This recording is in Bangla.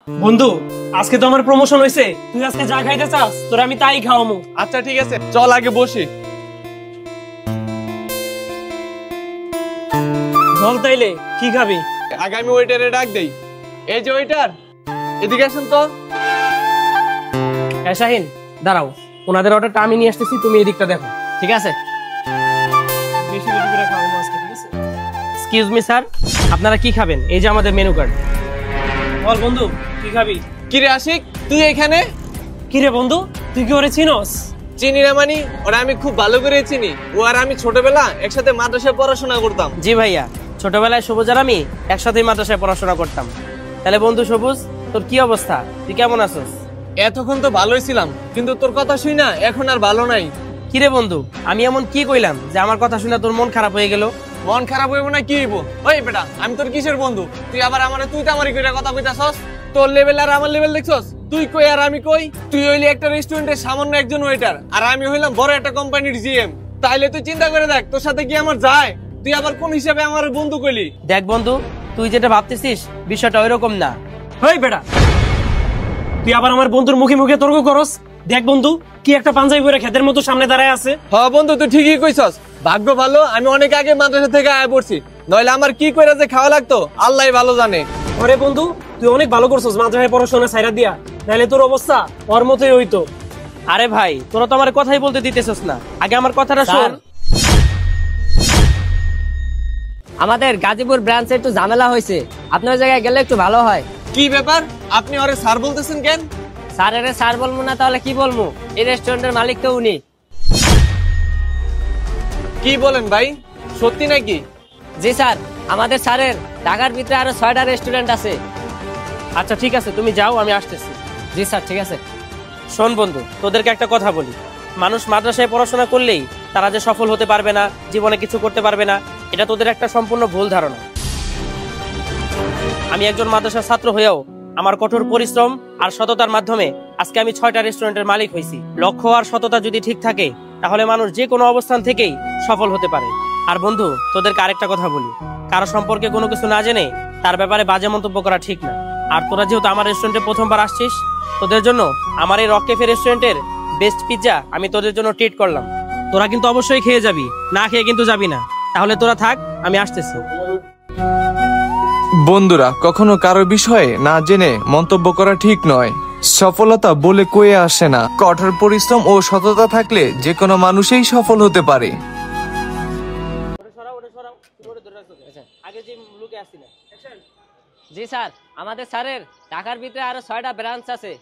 বন্ধু, আজকে তো আমার প্রমোশন হয়েছে, তুই আজকে যা খাইতে চাস তোর আমি তাই খাওয়ামু। আচ্ছা ঠিক আছে, চল আগে বসি। বল তাইলে কি খাবি? আগে আমি ওয়েটারে ডাক দেই। এই যে ওয়েটার, এদিকে আসেন তো। হ্যাঁ শাহিন, দাঁড়াও, ওনাদের অর্ডারটা আমি নিয়ে আসতেছি, তুমি এদিকটা দেখো। ঠিক আছে। বেশি বেশি করে খাওয়াবো আজকে, ঠিক আছে? এক্সকিউজ মি স্যার, আপনারা কি খাবেন? এই যে আমাদের মেনু কার্ড। বল বন্ধু, কি খাবি? কিরে আশিক, তুই এখানে? কি রে বন্ধু, তুই কি ওরে চিনোস? চিনি না মানি, ওরা আমি খুব ভালো করে চিনি। ও আর আমি ছোটবেলা একসাথে মাদ্রাসায় পড়াশোনা করতাম। জি ভাইয়া, ছোটবেলায় সবুজ আর আমি একসাথেই মাদ্রাসায় পড়াশোনা করতাম। তাহলে বন্ধু সবুজ, তোর কি অবস্থা? তুই কেমন আছিস? এতক্ষণ তো ভালোই ছিলাম, কিন্তু তোর কথা শুই না এখন আর ভালো নাই। কিরে বন্ধু, আমি এমন কি কইলাম যে আমার কথা শুনে তোর মন খারাপ হয়ে গেল? মন খারাপ হইব না কি হইব? ওই বেটা, আমি তোর কিসের বন্ধু? তুই আবার আমারে তুই তামারি কইরা কথা কইতাছস? তোর লেভেল আর আমার লেভেল দেখছস? তুই কই আর আমি কই? তুই হইলি একটা রেস্টুরেন্টের সামান্য একজন ওয়েটার, আর আমি হইলাম বড় একটা কোম্পানির জিএম। তাইলে তুই চিন্তা করে দেখ, তোর সাথে কি আমার যায়? তুই আবার কোন হিসাবে আমার বন্ধু কইলি? দেখ বন্ধু, তুই যেটা ভাবতেছিস বিষয়টা ওইরকম না। হেই বেটা, তুই আবার আমার বন্ধুর মুখে মুখে তর্ক করস? দেখ বন্ধু, কি একটা পাঞ্জাবি পরে খেতের মতো সামনে দাঁড়ায় আছে। হ্যাঁ বন্ধু, তুই ঠিকই কইছস। ভাগ্য ভালো আমি অনেক আগে মাদ্রাসা থেকে আয় পড়ছি, নইলে আমার কি কইরা যে খাওয়া লাগতো আল্লাহই ভালো জানে। আরে বন্ধু, তুই অনেক ভালো করছস মাদ্রাসায় পড়াশোনা ছাইরা দিয়া, নাইলে তোর অবস্থা ওর মতোই হইতো। আরে ভাই, তোরা তো আমার কথাই বলতে দিতেছস না, আগে আমার কথাটা শোন। আমাদের গাজীপুর ব্রাঞ্চে একটু ঝামেলা হয়েছে, আপনার জায়গায় গেলে একটু ভালো হয়। কি ব্যাপার, আপনি ওরে স্যার বলতেছেন কেন? স্যারের স্যার বলবো না তাহলে কি বলবো? এই রেস্টুরেন্টের মালিক তো উনি। কি বলেন ভাই, সত্যি নাকি? জি স্যার, আমাদের স্যারের ঢাকার ভিতরে আরো 6টা রেস্টুরেন্ট আছে। আচ্ছা ঠিক আছে, তুমি যাও, আমি আসতেছি। জি স্যার, ঠিক আছে। শোন বন্ধু, তোদেরকে একটা কথা বলি, মানুষ মাদ্রাসায় পড়াশোনা করলেই তারা যে সফল হতে পারবে না, জীবনে কিছু করতে পারবে না, এটা তোদের একটা সম্পূর্ণ ভুল ধারণা। আমি একজন মাদ্রাসার ছাত্র হয়েও আমার কঠোর পরিশ্রম আর সততার মাধ্যমে আজকে আমি 6টা রেস্টুরেন্টের মালিক হয়েছি। লক্ষ্য আর সততা যদি ঠিক থাকে তাহলে মানুষ যে কোনো অবস্থান থেকেই সফল হতে পারে। আর বন্ধু, তোদেরকে আরেকটা কথা বলি, কারো সম্পর্কে কোনো কিছু না জেনে তার ব্যাপারে বাজে মন্তব্য করা ঠিক না। আর তোরা যেহেতু আমার রেস্টুরেন্টে প্রথমবার আসছিস, তোদের জন্য আমার এই রক ক্যাফে রেস্টুরেন্টের বেস্ট পিৎজা আমি তোদের জন্য ট্রিট করলাম। তোরা কিন্তু অবশ্যই খেয়ে যাবি, না খেয়ে কিন্তু যাবি না। তাহলে তোরা থাক, আমি আসতেছি। বন্ধুরা, কখনো কারো বিষয়ে না জেনে মন্তব্য করা ঠিক নয়। সফলতা বলে কয়ে আসে না, কঠোর পরিশ্রম ও সততা থাকলে যে কোনো মানুষই সফল হতে পারে। জি স্যার, আমাদের স্যারের ঢাকার ভিতরে আরো 6টা ব্রাঞ্চ আছে।